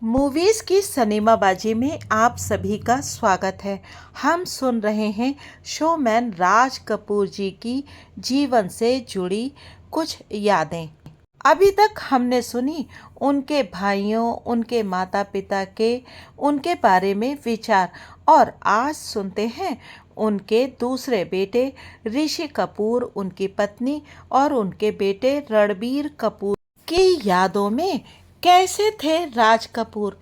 Movies की सिनेमाबाजी में आप सभी का स्वागत है। हम सुन रहे हैं शोमैन राज कपूर जी की जीवन से जुड़ी कुछ यादें। अभी तक हमने सुनी उनके भाइयों, उनके माता पिता के, उनके बारे में विचार, और आज सुनते हैं उनके दूसरे बेटे ऋषि कपूर, उनकी पत्नी और उनके बेटे रणबीर कपूर की यादों में कैसे थे राज कपूर।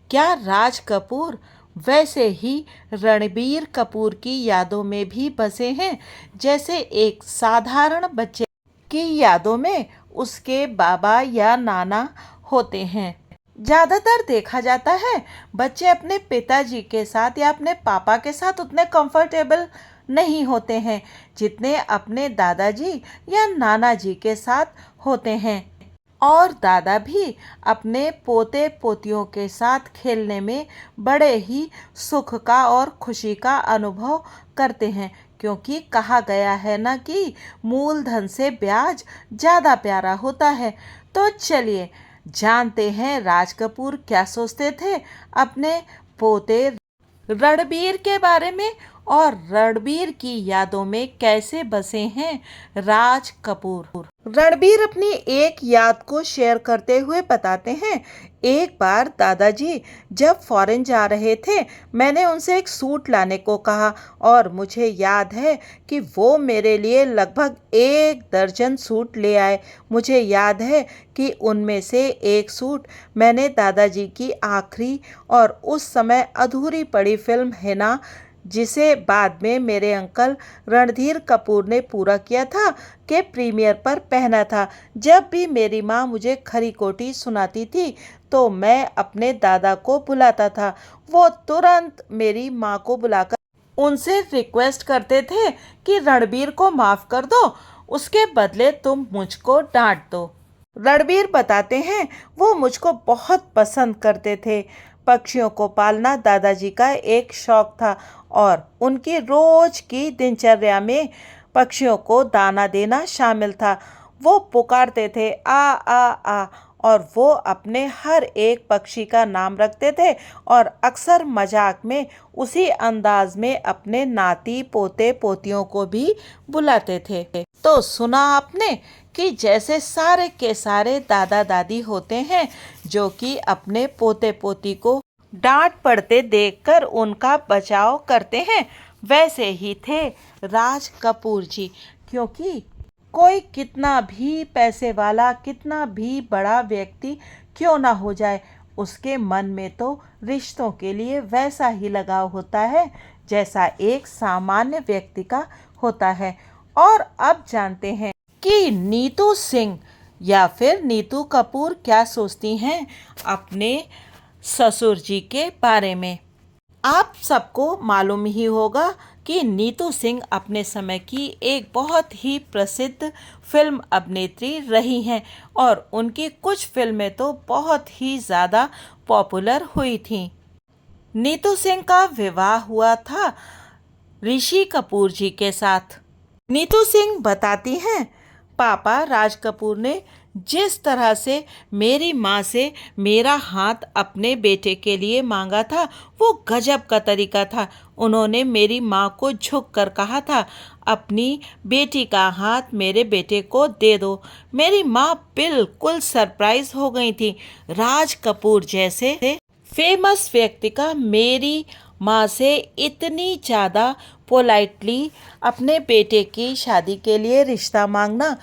क्या राज कपूर वैसे ही रणबीर कपूर की यादों में भी बसे हैं जैसे एक साधारण बच्चे की यादों में उसके बाबा या नाना होते हैं। ज़्यादातर देखा जाता है बच्चे अपने पिताजी के साथ या अपने पापा के साथ उतने कंफर्टेबल नहीं होते हैं जितने अपने दादाजी या नाना जी के साथ होते हैं, और दादा भी अपने पोते पोतियों के साथ खेलने में बड़े ही सुख का और खुशी का अनुभव करते हैं, क्योंकि कहा गया है ना कि मूलधन से ब्याज ज़्यादा प्यारा होता है। तो चलिए जानते हैं राज कपूर क्या सोचते थे अपने पोते रणबीर के बारे में, और रणबीर की यादों में कैसे बसे हैं राज कपूर। रणबीर अपनी एक याद को शेयर करते हुए बताते हैं, एक बार दादाजी जब फॉरेन जा रहे थे, मैंने उनसे एक सूट लाने को कहा और मुझे याद है कि वो मेरे लिए लगभग 1 दर्जन सूट ले आए। मुझे याद है कि उनमें से एक सूट मैंने दादाजी की आखिरी और उस समय अधूरी पड़ी फिल्म है ना, जिसे बाद में मेरे अंकल रणधीर कपूर ने पूरा किया था, के प्रीमियर पर पहना था। जब भी मेरी माँ मुझे खरी खोटी सुनाती थी तो मैं अपने दादा को बुलाता था। वो तुरंत मेरी माँ को बुलाकर उनसे रिक्वेस्ट करते थे कि रणबीर को माफ़ कर दो, उसके बदले तुम मुझको डांट दो। रणबीर बताते हैं वो मुझको बहुत पसंद करते थे। पक्षियों को पालना दादाजी का एक शौक था और उनकी रोज की दिनचर्या में पक्षियों को दाना देना शामिल था। वो पुकारते थे आ आ आ, और वो अपने हर एक पक्षी का नाम रखते थे और अक्सर मजाक में उसी अंदाज में अपने नाती पोते पोतियों को भी बुलाते थे। तो सुना आपने कि जैसे सारे के सारे दादा दादी होते हैं जो कि अपने पोते पोती को डांट पड़ते देखकर उनका बचाव करते हैं, वैसे ही थे राज कपूर जी। क्योंकि कोई कितना भी पैसे वाला, कितना भी बड़ा व्यक्ति क्यों ना हो जाए, उसके मन में तो रिश्तों के लिए वैसा ही लगाव होता है जैसा एक सामान्य व्यक्ति का होता है। और अब जानते हैं कि नीतू सिंह या फिर नीतू कपूर क्या सोचती हैं अपने ससुर जी के बारे में। आप सबको मालूम ही होगा कि नीतू सिंह अपने समय की एक बहुत ही प्रसिद्ध फिल्म अभिनेत्री रही हैं और उनकी कुछ फिल्में तो बहुत ही ज़्यादा पॉपुलर हुई थीं। नीतू सिंह का विवाह हुआ था ऋषि कपूर जी के साथ। नीतू सिंह बताती हैं, पापा राज कपूर ने जिस तरह से मेरी माँ से मेरा हाथ अपने बेटे के लिए मांगा था वो गजब का तरीका था। उन्होंने मेरी माँ को झुक कर कहा था, अपनी बेटी का हाथ मेरे बेटे को दे दो। मेरी माँ बिल्कुल सरप्राइज हो गई थी। राज कपूर जैसे फेमस व्यक्ति का मेरी माँ से इतनी ज़्यादा पोलाइटली अपने बेटे की शादी के लिए रिश्ता मांगना,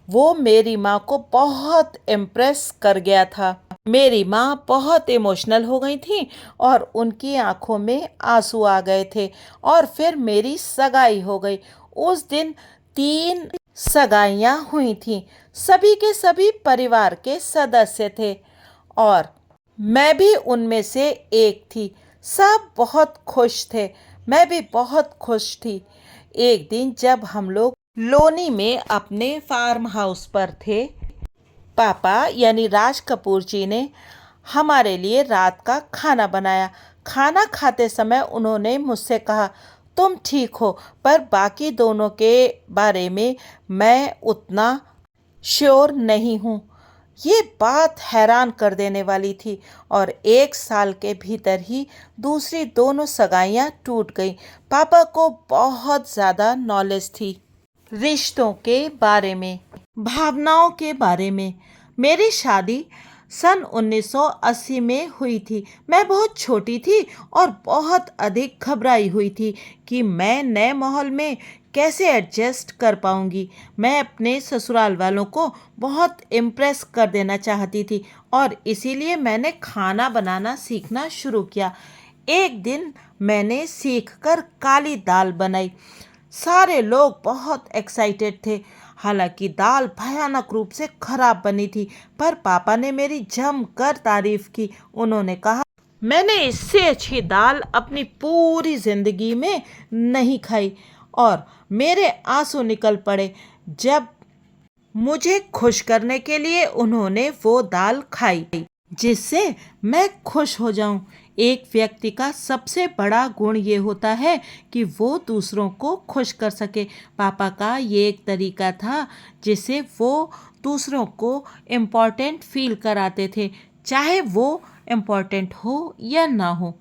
वो मेरी माँ को बहुत इम्प्रेस कर गया था। मेरी माँ बहुत इमोशनल हो गई थी और उनकी आंखों में आंसू आ गए थे और फिर मेरी सगाई हो गई। उस दिन 3 सगाइयाँ हुई थीं। सभी के सभी परिवार के सदस्य थे और मैं भी उनमें से एक थी। सब बहुत खुश थे, मैं भी बहुत खुश थी। एक दिन जब हम लोग लोनी में अपने फार्म हाउस पर थे, पापा यानी राज कपूर जी ने हमारे लिए रात का खाना बनाया। खाना खाते समय उन्होंने मुझसे कहा, तुम ठीक हो पर बाकी दोनों के बारे में मैं उतना श्योर नहीं हूँ। ये बात हैरान कर देने वाली थी और 1 साल के भीतर ही दूसरी दोनों सगाइयाँ टूट गईं। पापा को बहुत ज़्यादा नॉलेज थी रिश्तों के बारे में, भावनाओं के बारे में। मेरी शादी सन 1980 में हुई थी। मैं बहुत छोटी थी और बहुत अधिक घबराई हुई थी कि मैं नए माहौल में कैसे एडजस्ट कर पाऊंगी। मैं अपने ससुराल वालों को बहुत इम्प्रेस कर देना चाहती थी और इसीलिए मैंने खाना बनाना सीखना शुरू किया। एक दिन मैंने सीखकर काली दाल बनाई। सारे लोग बहुत एक्साइटेड थे। हालांकि दाल भयानक रूप से खराब बनी थी, पर पापा ने मेरी जमकर तारीफ की। उन्होंने कहा, मैंने इससे अच्छी दाल अपनी पूरी जिंदगी में नहीं खाई। और मेरे आंसू निकल पड़े जब मुझे खुश करने के लिए उन्होंने वो दाल खाई जिससे मैं खुश हो जाऊं। एक व्यक्ति का सबसे बड़ा गुण ये होता है कि वो दूसरों को खुश कर सके। पापा का ये एक तरीका था जिससे वो दूसरों को इम्पोर्टेंट फील कराते थे, चाहे वो इम्पोर्टेंट हो या ना हो।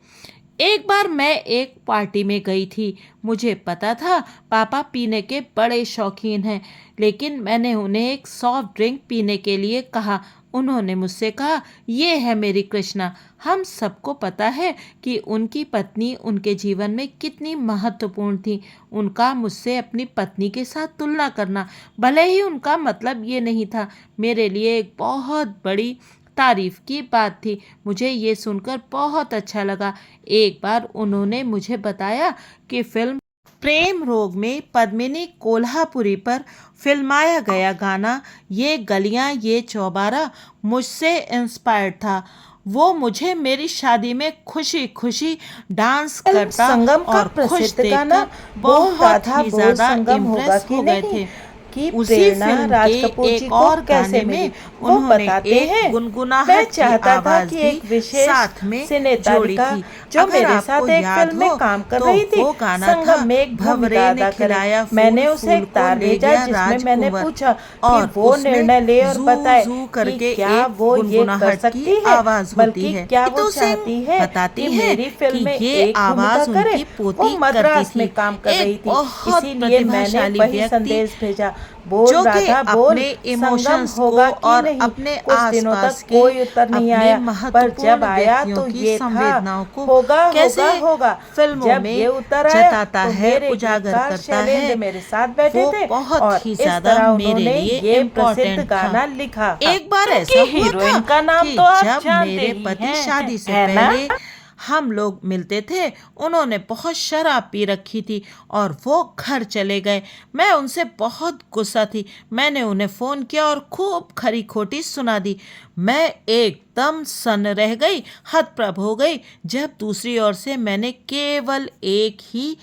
एक बार मैं एक पार्टी में गई थी। मुझे पता था पापा पीने के बड़े शौकीन हैं, लेकिन मैंने उन्हें एक सॉफ्ट ड्रिंक पीने के लिए कहा। उन्होंने मुझसे कहा, ये है मेरी कृष्णा। हम सबको पता है कि उनकी पत्नी उनके जीवन में कितनी महत्वपूर्ण थी। उनका मुझसे अपनी पत्नी के साथ तुलना करना, भले ही उनका मतलब ये नहीं था, मेरे लिए एक बहुत बड़ी तारीफ की बात थी। मुझे ये सुनकर बहुत अच्छा लगा। एक बार उन्होंने मुझे बताया कि फिल्म प्रेम रोग में पद्मिनी कोल्हापुरी पर फिल्माया गया गाना ये गलियां ये चौबारा मुझसे इंस्पायर्ड था। वो मुझे मेरी शादी में खुशी खुशी डांस करता संगम का और खुश प्रसिद्ध गाना देखकर बहुत ही ही ज्यादा ज्यादा इम्प्रेस होगा हो कि गए नहीं थे। कि उसी प्रेरणा फिल्म राज के कपूर जी एक को और कैसे गाने में मिली वो उन्होंने बताते एक हैं। मैं गुनगुनाहट की चाहता था आवाज कि भी एक विशेष साथ में सिने जोड़ी तारिका थी। जो अगर मेरे आपको साथ एक याद फिल्म में हो काम कर तो रही थी वो गाना था, संगम में एक भंवरे भूमिका ने अदा करे। खिलाया मैंने फूल उसे फूल एक को तार ले भेजा गया जिसमें मैंने राजकुंवर, पूछा कि और वो उसमें निर्णय ले और जू बताए जू कि करके क्या एक वो ये कर गुनगुनाहट की सकती है, आवाज होती बल्कि है। क्या वो नीतू सिंह चाहती है बताती कि है मेरी फिल्म कि में ये एक भूमिका आवाज करे। उनकी वो पोती करती मद्रास में थी। काम कर रही एक थी, बहुत इसीलिए मैंने प्रतिभाशाली वही व्यक्ति संदेश भेजा। बोल जो कि राधा बोल, अपने संगम इमोशंस को होगा कि और नहीं। अपने कुछ दिनों आसपास तक के कोई उत्तर नहीं अपने आया, पर जब महत्वपूर्ण आया व्यक्तियों तो की ये था संवेदनाओं को होगा कैसे होगा होगा। फिल्मों जब में ये उत्तर आया जताता तो है, मेरे उजागर गीतकार करता शैलेंद्र है, मेरे साथ बैठे वो थे बहुत और ही इस ज्यादा तरह मेरे उन्होंने लिए ये प्रसिद्ध इम्पोर्टेंट था। गाना लिखा। एक बार फिल्म ऐसा की हुआ था हीरोइन का नाम कि तो आप जब जानते मेरे ही पति हैं, शादी से है ना? पहले हम लोग मिलते थे, उन्होंने बहुत शराब पी रखी थी और वो घर चले गए। मैं उनसे बहुत गुस्सा थी। मैंने उन्हें फ़ोन किया और खूब खरी खोटी सुना दी। मैं एकदम सन्न रह गई, हतप्रभ हो गई, जब दूसरी ओर से मैंने केवल एक ही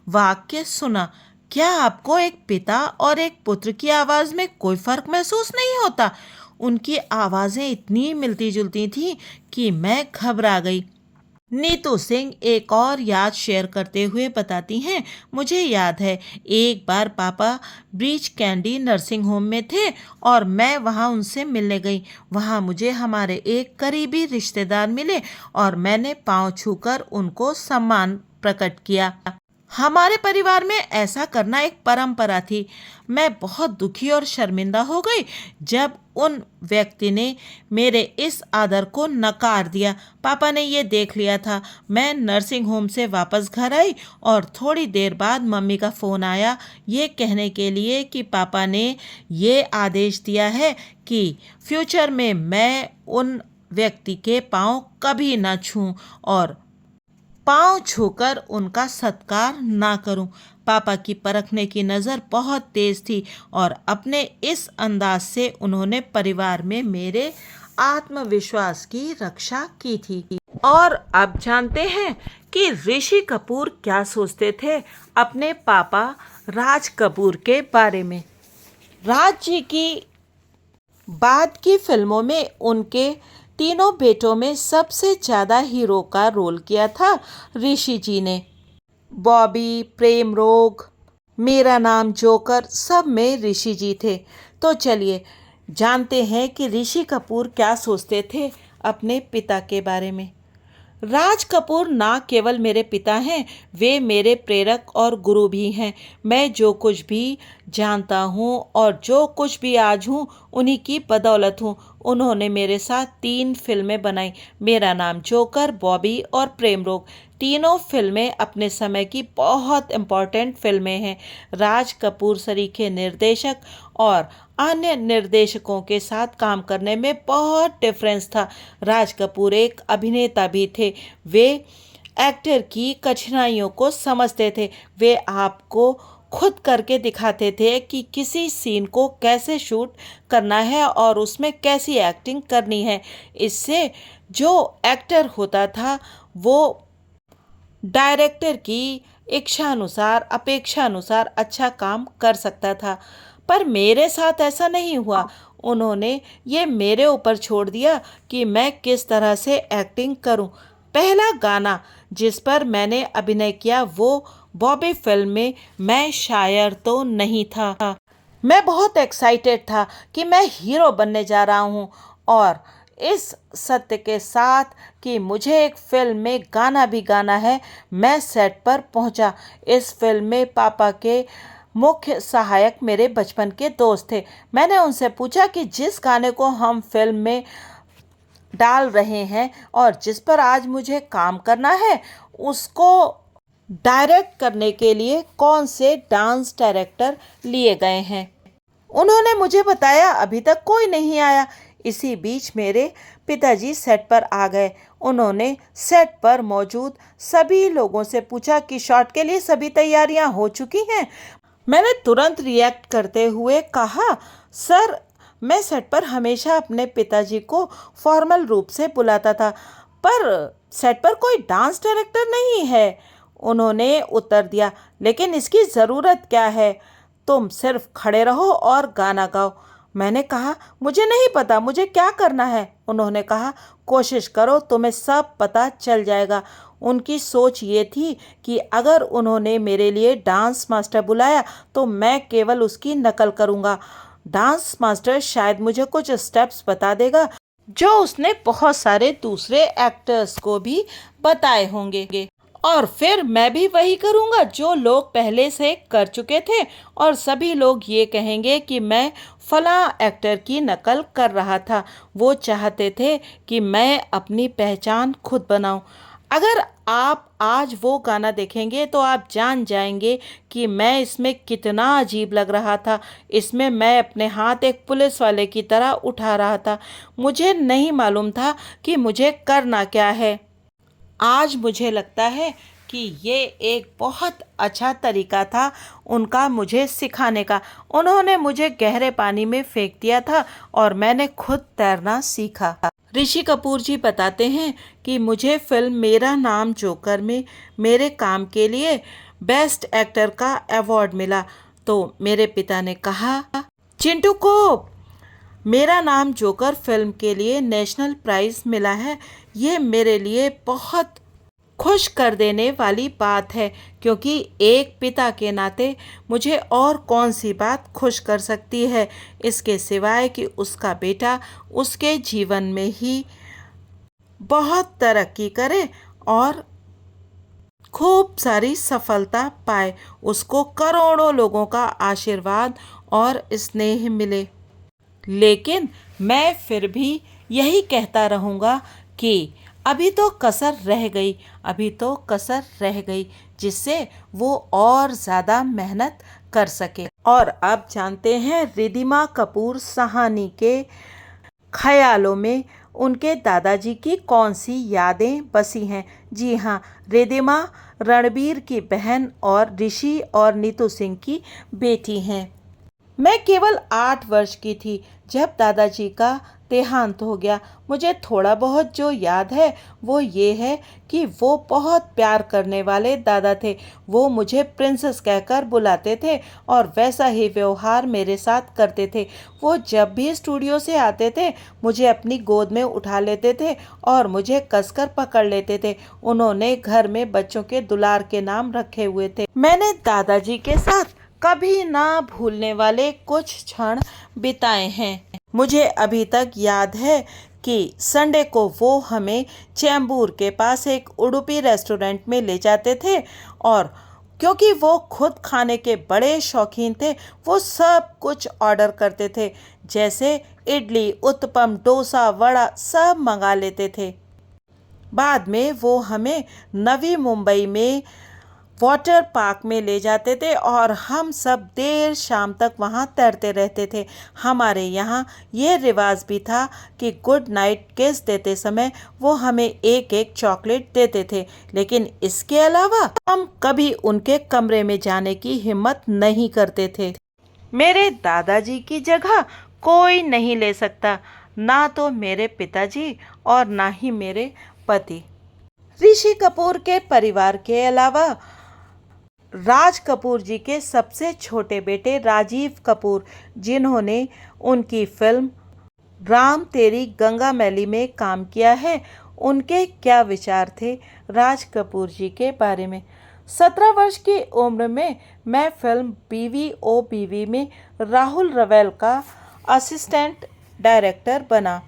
वाक्य सुना, क्या आपको एक पिता और एक पुत्र की आवाज़ में कोई फ़र्क महसूस नहीं होता? उनकी आवाज़ें इतनी मिलती जुलती थीं कि मैं घबरा गई। नीतू सिंह एक और याद शेयर करते हुए बताती हैं, मुझे याद है एक बार पापा ब्रीच कैंडी नर्सिंग होम में थे और मैं वहां उनसे मिलने गई। वहां मुझे हमारे एक करीबी रिश्तेदार मिले और मैंने पांव छूकर उनको सम्मान प्रकट किया। हमारे परिवार में ऐसा करना एक परंपरा थी। मैं बहुत दुखी और शर्मिंदा हो गई जब उन व्यक्ति ने मेरे इस आदर को नकार दिया। पापा ने ये देख लिया था। मैं नर्सिंग होम से वापस घर आई और थोड़ी देर बाद मम्मी का फ़ोन आया ये कहने के लिए कि पापा ने ये आदेश दिया है कि फ्यूचर में मैं उन व्यक्ति के पाँव कभी ना छूं और पाँव छूकर उनका सत्कार ना करूं। पापा की परखने की नज़र बहुत तेज थी और अपने इस अंदाज से उन्होंने परिवार में मेरे आत्मविश्वास की रक्षा की थी। और अब जानते हैं कि ऋषि कपूर क्या सोचते थे अपने पापा राज कपूर के बारे में। राज जी की बाद की फिल्मों में उनके तीनों बेटों में सबसे ज़्यादा हीरो का रोल किया था ऋषि जी ने। बॉबी, प्रेम रोग, मेरा नाम जोकर, सब में ऋषि जी थे। तो चलिए जानते हैं कि ऋषि कपूर क्या सोचते थे अपने पिता के बारे में। राज कपूर ना केवल मेरे पिता हैं, वे मेरे प्रेरक और गुरु भी हैं। मैं जो कुछ भी जानता हूँ और जो कुछ भी आज हूँ, उन्हीं की बदौलत हूँ। उन्होंने मेरे साथ 3 फिल्में बनाई, मेरा नाम जोकर, बॉबी और प्रेम रोग। तीनों फिल्में अपने समय की बहुत इम्पॉर्टेंट फिल्में हैं। राज कपूर सरीखे निर्देशक और अन्य निर्देशकों के साथ काम करने में बहुत डिफरेंस था। राज कपूर एक अभिनेता भी थे। वे एक्टर की कठिनाइयों को समझते थे। वे आपको खुद करके दिखाते थे कि किसी सीन को कैसे शूट करना है और उसमें कैसी एक्टिंग करनी है। इससे जो एक्टर होता था वो डायरेक्टर की इच्छानुसार, अपेक्षानुसार अच्छा काम कर सकता था। पर मेरे साथ ऐसा नहीं हुआ। उन्होंने ये मेरे ऊपर छोड़ दिया कि मैं किस तरह से एक्टिंग करूं। पहला गाना जिस पर मैंने अभिनय किया वो बॉबी फिल्म में मैं शायर तो नहीं था। मैं बहुत एक्साइटेड था कि मैं हीरो बनने जा रहा हूं और इस सत्य के साथ कि मुझे एक फिल्म में गाना भी गाना है, मैं सेट पर पहुंचा। इस फिल्म में पापा के मुख्य सहायक मेरे बचपन के दोस्त थे। मैंने उनसे पूछा कि जिस गाने को हम फिल्म में डाल रहे हैं और जिस पर आज मुझे काम करना है, उसको डायरेक्ट करने के लिए कौन से डांस डायरेक्टर लिए गए हैं। उन्होंने मुझे बताया अभी तक कोई नहीं आया। इसी बीच मेरे पिताजी सेट पर आ गए। उन्होंने सेट पर मौजूद सभी लोगों से पूछा कि शॉट के लिए सभी तैयारियां हो चुकी हैं। मैंने तुरंत रिएक्ट करते हुए कहा, सर, मैं सेट पर हमेशा अपने पिताजी को फॉर्मल रूप से बुलाता था, पर सेट पर कोई डांस डायरेक्टर नहीं है। उन्होंने उत्तर दिया, लेकिन इसकी ज़रूरत क्या है, तुम सिर्फ खड़े रहो और गाना गाओ। मैंने कहा, मुझे नहीं पता मुझे क्या करना है। उन्होंने कहा, कोशिश करो, तुम्हें सब पता चल जाएगा। उनकी सोच ये थी कि अगर उन्होंने मेरे लिए डांस मास्टर बुलाया तो मैं केवल उसकी नकल करूँगा। डांस मास्टर शायद मुझे कुछ स्टेप्स बता देगा जो उसने बहुत सारे दूसरे एक्टर्स को भी बताए होंगे, और फिर मैं भी वही करूँगा जो लोग पहले से कर चुके थे, और सभी लोग ये कहेंगे कि मैं फलां एक्टर की नकल कर रहा था। वो चाहते थे कि मैं अपनी पहचान खुद बनाऊं। अगर आप आज वो गाना देखेंगे तो आप जान जाएंगे कि मैं इसमें कितना अजीब लग रहा था। इसमें मैं अपने हाथ एक पुलिस वाले की तरह उठा रहा था। मुझे नहीं मालूम था कि मुझे करना क्या है। आज मुझे लगता है कि ये एक बहुत अच्छा तरीका था उनका मुझे सिखाने का। उन्होंने मुझे गहरे पानी में फेंक दिया था और मैंने खुद तैरना सीखा। ऋषि कपूर जी बताते हैं कि मुझे फिल्म मेरा नाम जोकर में मेरे काम के लिए बेस्ट एक्टर का अवार्ड मिला। तो मेरे पिता ने कहा, चिंटू को मेरा नाम जोकर फिल्म के लिए नेशनल प्राइज़ मिला है। ये मेरे लिए बहुत खुश कर देने वाली बात है, क्योंकि एक पिता के नाते मुझे और कौन सी बात खुश कर सकती है इसके सिवाय कि उसका बेटा उसके जीवन में ही बहुत तरक्की करे और खूब सारी सफलता पाए, उसको करोड़ों लोगों का आशीर्वाद और स्नेह मिले। लेकिन मैं फिर भी यही कहता रहूँगा कि अभी तो कसर रह गई, अभी तो कसर रह गई, जिससे वो और ज़्यादा मेहनत कर सके। और अब जानते हैं रिधिमा कपूर साहनी के ख्यालों में उनके दादाजी की कौन सी यादें बसी हैं। जी हाँ, रिधिमा रणबीर की बहन और ऋषि और नीतू सिंह की बेटी हैं। मैं केवल 8 वर्ष की थी जब दादाजी का देहांत हो गया। मुझे थोड़ा बहुत जो याद है वो ये है कि वो बहुत प्यार करने वाले दादा थे। वो मुझे प्रिंसेस कहकर बुलाते थे और वैसा ही व्यवहार मेरे साथ करते थे। वो जब भी स्टूडियो से आते थे मुझे अपनी गोद में उठा लेते थे और मुझे कसकर पकड़ लेते थे। उन्होंने घर में बच्चों के दुलार के नाम रखे हुए थे। मैंने दादाजी के साथ कभी ना भूलने वाले कुछ क्षण बिताए हैं। मुझे अभी तक याद है कि संडे को वो हमें चैम्बूर के पास एक उडुपी रेस्टोरेंट में ले जाते थे और क्योंकि वो खुद खाने के बड़े शौकीन थे, वो सब कुछ ऑर्डर करते थे, जैसे इडली, उत्तपम, डोसा, वड़ा सब मंगा लेते थे। बाद में वो हमें नवी मुंबई में वाटर पार्क में ले जाते थे और हम सब देर शाम तक वहाँ तैरते रहते थे। हमारे यहाँ ये रिवाज भी था कि गुड नाइट किस देते समय वो हमें एक एक चॉकलेट देते थे, लेकिन इसके अलावा हम कभी उनके कमरे में जाने की हिम्मत नहीं करते थे। मेरे दादाजी की जगह कोई नहीं ले सकता, ना तो मेरे पिताजी और ना ही मेरे पति। ऋषि कपूर के परिवार के अलावा राज कपूर जी के सबसे छोटे बेटे राजीव कपूर, जिन्होंने उनकी फिल्म राम तेरी गंगा मैली में काम किया है, उनके क्या विचार थे राज कपूर जी के बारे में। 17 वर्ष की उम्र में मैं फिल्म बीवी ओ बीवी में राहुल रवेल का असिस्टेंट डायरेक्टर बना।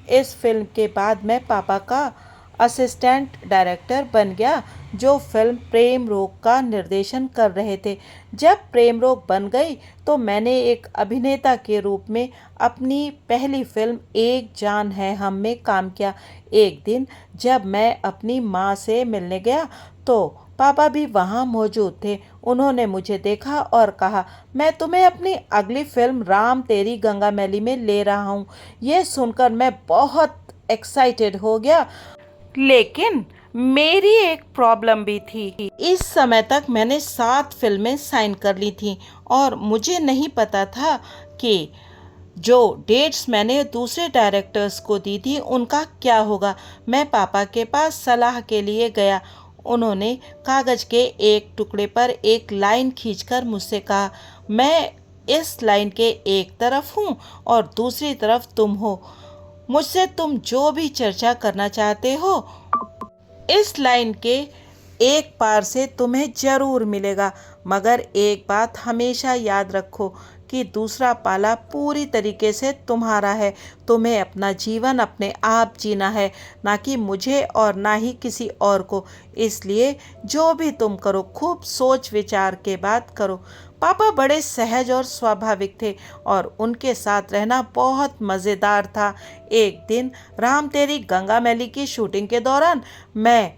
इस फिल्म के बाद मैं पापा का असिस्टेंट डायरेक्टर बन गया, जो फिल्म प्रेम रोग का निर्देशन कर रहे थे। जब प्रेम रोग बन गई तो मैंने एक अभिनेता के रूप में अपनी पहली फिल्म एक जान है हम में काम किया। एक दिन जब मैं अपनी माँ से मिलने गया तो पापा भी वहाँ मौजूद थे। उन्होंने मुझे देखा और कहा, मैं तुम्हें अपनी अगली फिल्म राम तेरी गंगा मैली में ले रहा हूँ। ये सुनकर मैं बहुत एक्साइटेड हो गया, लेकिन मेरी एक प्रॉब्लम भी थी। इस समय तक मैंने 7 फिल्में साइन कर ली थी और मुझे नहीं पता था कि जो डेट्स मैंने दूसरे डायरेक्टर्स को दी थी उनका क्या होगा। मैं पापा के पास सलाह के लिए गया। उन्होंने कागज़ के एक टुकड़े पर एक लाइन खींचकर मुझसे कहा, मैं इस लाइन के एक तरफ हूँ और दूसरी तरफ तुम हो। मुझसे तुम जो भी चर्चा करना चाहते हो इस लाइन के एक पार से तुम्हें जरूर मिलेगा, मगर एक बात हमेशा याद रखो कि दूसरा पाला पूरी तरीके से तुम्हारा है। तुम्हें अपना जीवन अपने आप जीना है, ना कि मुझे और ना ही किसी और को। इसलिए जो भी तुम करो खूब सोच विचार के बाद करो। पापा बड़े सहज और स्वाभाविक थे और उनके साथ रहना बहुत मज़ेदार था। एक दिन राम तेरी गंगा मैली की शूटिंग के दौरान मैं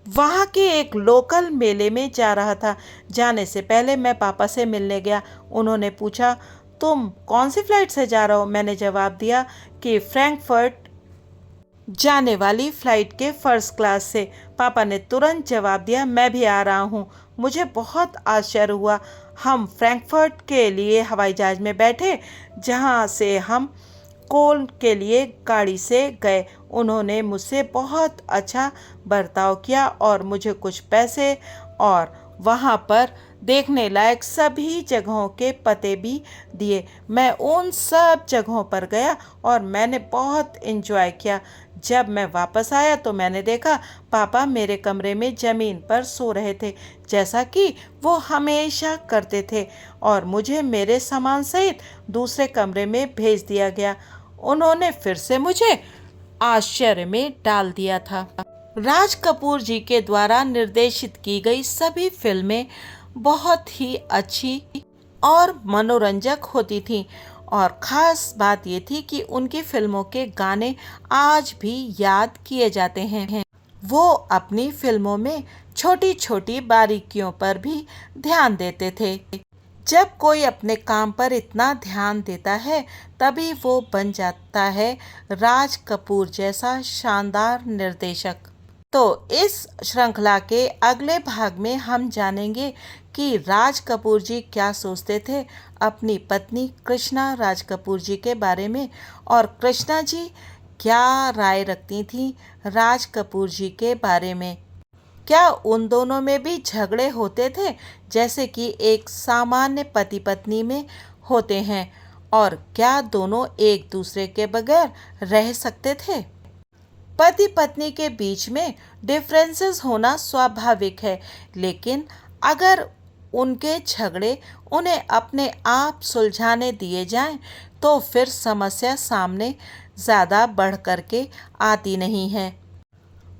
वहाँ के एक लोकल मेले में जा रहा था। जाने से पहले मैं पापा से मिलने गया। उन्होंने पूछा, तुम कौन सी फ्लाइट से जा रहे हो? मैंने जवाब दिया कि फ्रैंकफर्ट जाने वाली फ़्लाइट के फर्स्ट क्लास से। पापा ने तुरंत जवाब दिया, मैं भी आ रहा हूँ। मुझे बहुत आश्चर्य हुआ। हम फ्रैंकफर्ट के लिए हवाई जहाज़ में बैठे, जहाँ से हम कोल के लिए गाड़ी से गए। उन्होंने मुझसे बहुत अच्छा बर्ताव किया और मुझे कुछ पैसे और वहाँ पर देखने लायक सभी जगहों के पते भी दिए। मैं उन सब जगहों पर गया और मैंने बहुत एंजॉय किया। जब मैं वापस आया तो मैंने देखा पापा मेरे कमरे में ज़मीन पर सो रहे थे, जैसा कि वो हमेशा करते थे, और मुझे मेरे सामान सहित दूसरे कमरे में भेज दिया गया। उन्होंने फिर से मुझे आश्चर्य में डाल दिया था। राज कपूर जी के द्वारा निर्देशित की गई सभी फिल्में बहुत ही अच्छी और मनोरंजक होती थीं, और ख़ास बात ये थी कि उनकी फिल्मों के गाने आज भी याद किए जाते हैं। वो अपनी फिल्मों में छोटी छोटी बारीकियों पर भी ध्यान देते थे। जब कोई अपने काम पर इतना ध्यान देता है तभी वो बन जाता है राज कपूर जैसा शानदार निर्देशक। तो इस श्रृंखला के अगले भाग में हम जानेंगे कि राज कपूर जी क्या सोचते थे अपनी पत्नी कृष्णा राज कपूर जी के बारे में, और कृष्णा जी क्या राय रखती थी राज कपूर जी के बारे में। क्या उन दोनों में भी झगड़े होते थे जैसे कि एक सामान्य पति पत्नी में होते हैं, और क्या दोनों एक दूसरे के बगैर रह सकते थे? पति पत्नी के बीच में डिफरेंसेस होना स्वाभाविक है, लेकिन अगर उनके झगड़े उन्हें अपने आप सुलझाने दिए जाएं तो फिर समस्या सामने ज़्यादा बढ़ कर के आती नहीं है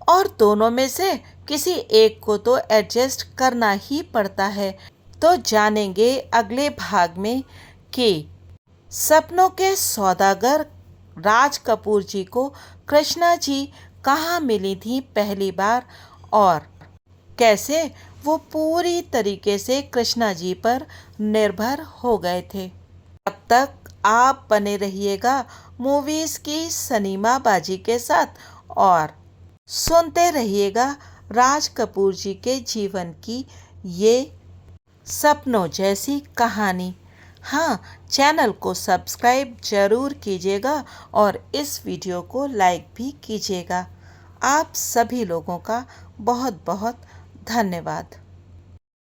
और दोनों में से किसी एक को तो एडजस्ट करना ही पड़ता है। तो जानेंगे अगले भाग में कि सपनों के सौदागर राज कपूर जी को कृष्णा जी कहाँ मिली थी पहली बार और कैसे वो पूरी तरीके से कृष्णा जी पर निर्भर हो गए थे। तब तक आप बने रहिएगा मूवीज़ की सिनेमाबाजी के साथ और सुनते रहिएगा राज कपूर जी के जीवन की ये सपनों जैसी कहानी। हाँ, चैनल को सब्सक्राइब जरूर कीजिएगा और इस वीडियो को लाइक भी कीजिएगा। आप सभी लोगों का बहुत बहुत धन्यवाद।